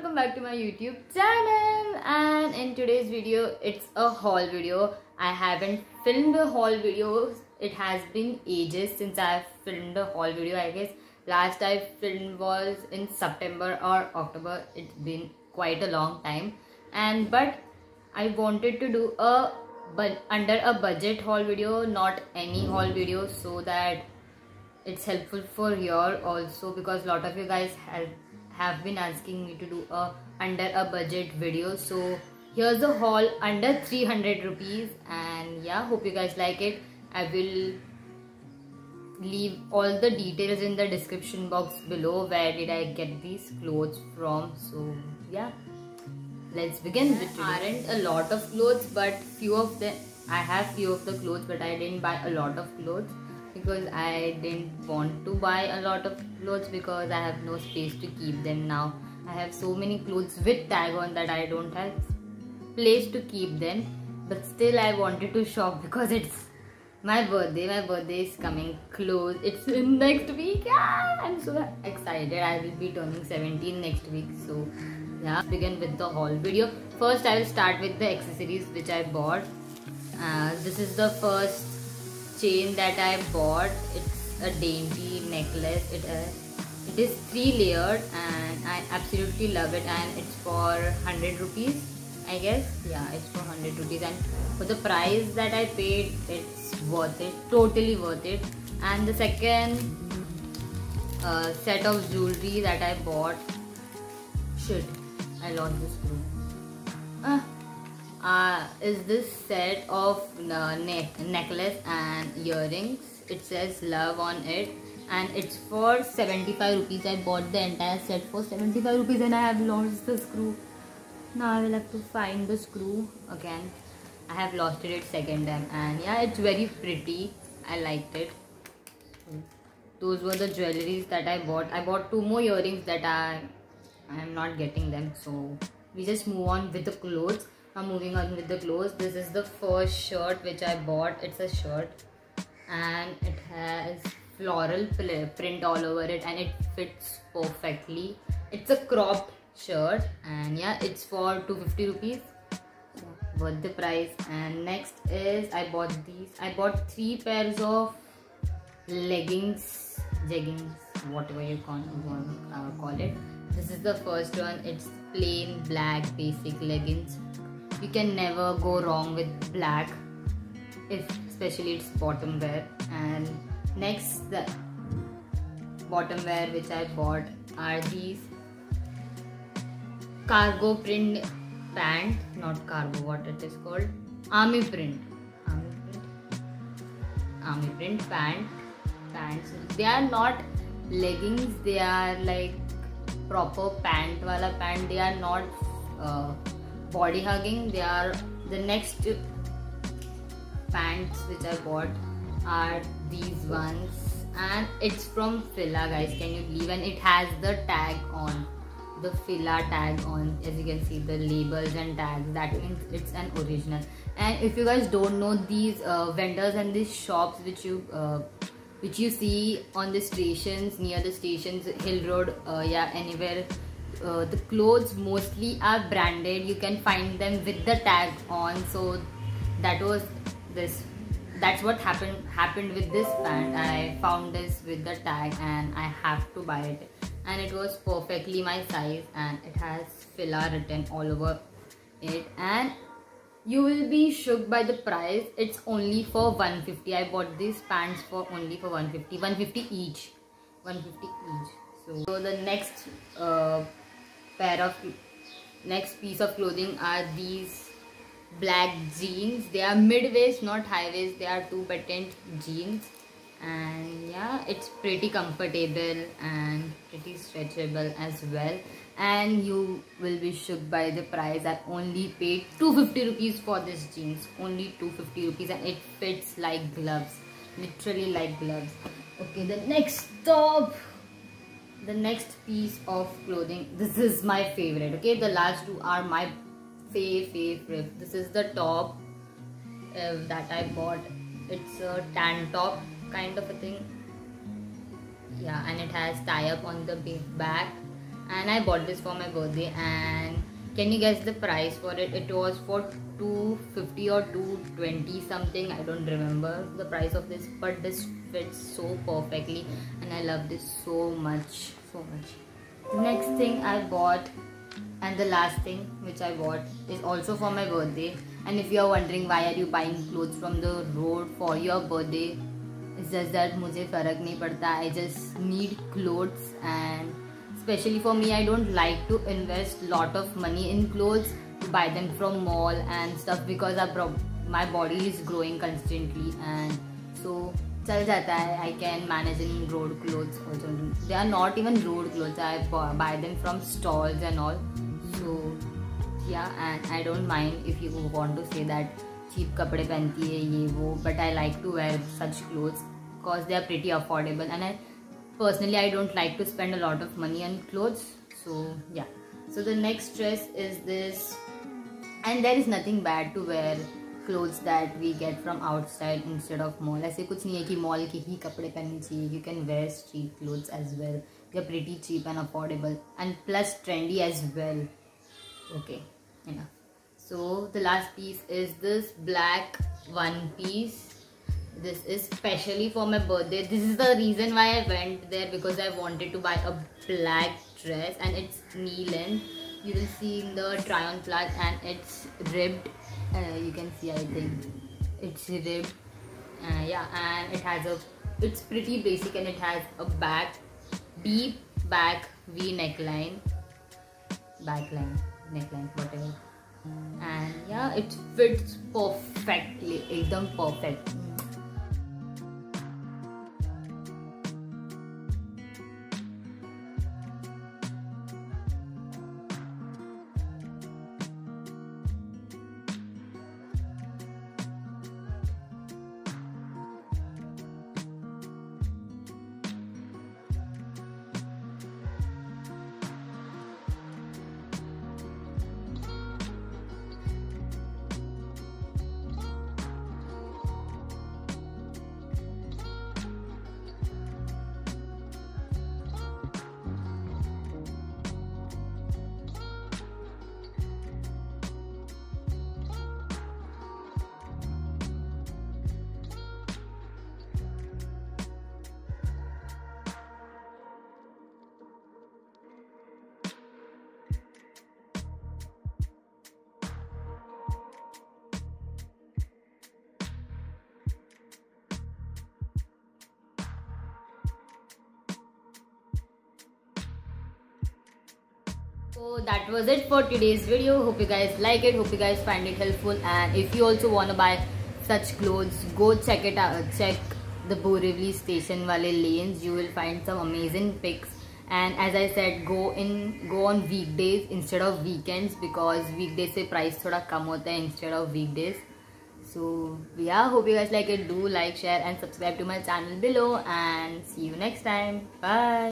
welcome back to my YouTube channel. And in today's video, it's a haul video. I haven't filmed a haul video. It has been ages since I've filmed a haul video. I guess last I filmed was in September or October. It's been quite a long time. But I wanted to do a under a budget haul video, not any haul video, so that it's helpful for you also, because a lot of you guys have been asking me to do a under a budget video. So here's a haul under 300 rupees, and yeah, hope you guys like it. I will leave all the details in the description box below, where did I get these clothes from. So yeah, let's begin with today. Aren't a lot of clothes, but I have few of the clothes, but I didn't buy a lot of clothes because I didn't want to buy a lot of clothes because I have no space to keep them now. I have so many clothes with tag on that I don't have place to keep them, but still I wanted to shop because it's my birthday. My birthday is coming close. It's in next week. Yeah, I'm so excited. I will be turning 17 next week. So yeah, begin with the haul video. First I will start with the accessories which I bought. This is the first chain that I bought. It's a dainty necklace. It is 3-layered and I absolutely love it, and it's for 100 rupees I guess. Yeah, it's for 100 rupees, and for the price that I paid, it's worth it, totally worth it. And the second set of jewelry that I bought, shit, I lost the screw. Is this set of necklace and earrings. It says love on it, and it's for 75 rupees. I bought the entire set for 75 rupees and I have lost the screw. Now I will have to find the screw again. I have lost it second time, and yeah, it's very pretty. I liked it. Those were the jewelries that I bought. I bought 2 more earrings that I am not getting them. So we just move on with the clothes. Now moving on with the clothes, this is the first shirt which I bought. It's a shirt and it has floral print all over it, and it fits perfectly. It's a cropped shirt, and yeah, it's for 250 rupees, worth the price. And next is I bought 3 pairs of leggings, jeggings, whatever you call it. This is the first one. It's plain black basic leggings. You can never go wrong with black, especially its bottom wear. And next, the bottom wear which I bought are these cargo print pant, not cargo, what it is called, army print pants. They are not leggings, they are like proper pant wala pant. They are not body hugging. They are the next pants which I bought are these ones, and it's from Fila, guys. Can you believe? And it has the tag on, the Fila tag on. As you can see, the labels and tags, that means it's an original. And if you guys don't know, these vendors and these shops which you see on the stations, near the stations, Hill Road, yeah, anywhere, the clothes mostly are branded. You can find them with the tag on. So that's what happened with this pant. I found this with the tag and I have to buy it, and it was perfectly my size, and it has Fila written all over it. And you will be shocked by the price. It's only for 150. I bought these pants for only for 150 each. So the next next piece of clothing are these black jeans. They are mid-waist, not high-waist. They are 2-buttoned jeans, and yeah, it's pretty comfortable and pretty stretchable as well. And you will be shocked by the price. I only paid 250 rupees for this jeans, only 250 rupees, and it fits like gloves, literally like gloves. Okay, the next piece of clothing, this is my favorite. Okay, the last 2 are my favorite. This is the top that I bought. It's a tan top kind of a thing. Yeah, and it has tie up on the back, and I bought this for my birthday. And can you guess the price for it? It was for 250 or 220 something. I don't remember the price of this, but this fits so perfectly and I love this so much. The next thing I bought, and the last thing which I bought, is also for my birthday. And if you are wondering why are you buying clothes from the road for your birthday, it's just that मुझे फर्क नहीं पड़ता. I just need clothes, and especially for me, I don't like to invest lot of money in clothes to buy them from mall and stuff, because my body is growing constantly, and so चल जाता है. I can manage in road clothes also. They are not even road clothes. I buy them from stalls and all. So yeah, and I don't mind if you want to say that cheap कपड़े पहनती है ये वो, but I like to wear such clothes because they are pretty affordable, and I personally don't like to spend a lot of money on clothes. So yeah, so the next dress is this, and there is nothing bad to wear clothes that we get from outside instead of mall. ऐसे कुछ नहीं है कि mall के ही कपड़े पहनने चाहिए. You can wear street clothes as well. They're pretty cheap and affordable, and plus trendy as well. Okay, enough. So the last piece is this black one piece. This is specially for my birthday. This is the reason why I went there, because I wanted to buy a black dress, and it's knee length. You will see in the try on plus, and it's ribbed. You can see, I think it's ribbed. Yeah, and it's pretty basic, and it has a deep back V neckline, neckline, whatever. And yeah, it fits perfectly, एकदम perfect. So that was it for today's video. Hope you guys like it. Hope you guys find it helpful. And if you also want to buy such clothes, go check it out. Check the Borivali station wale lanes. You will find some amazing pics. And as I said, go on weekdays instead of weekends, because weekdays se price thoda kam hota hai instead of weekdays. So yeah, hope you guys like it. Do like, share and subscribe to my channel below, and see you next time. Bye.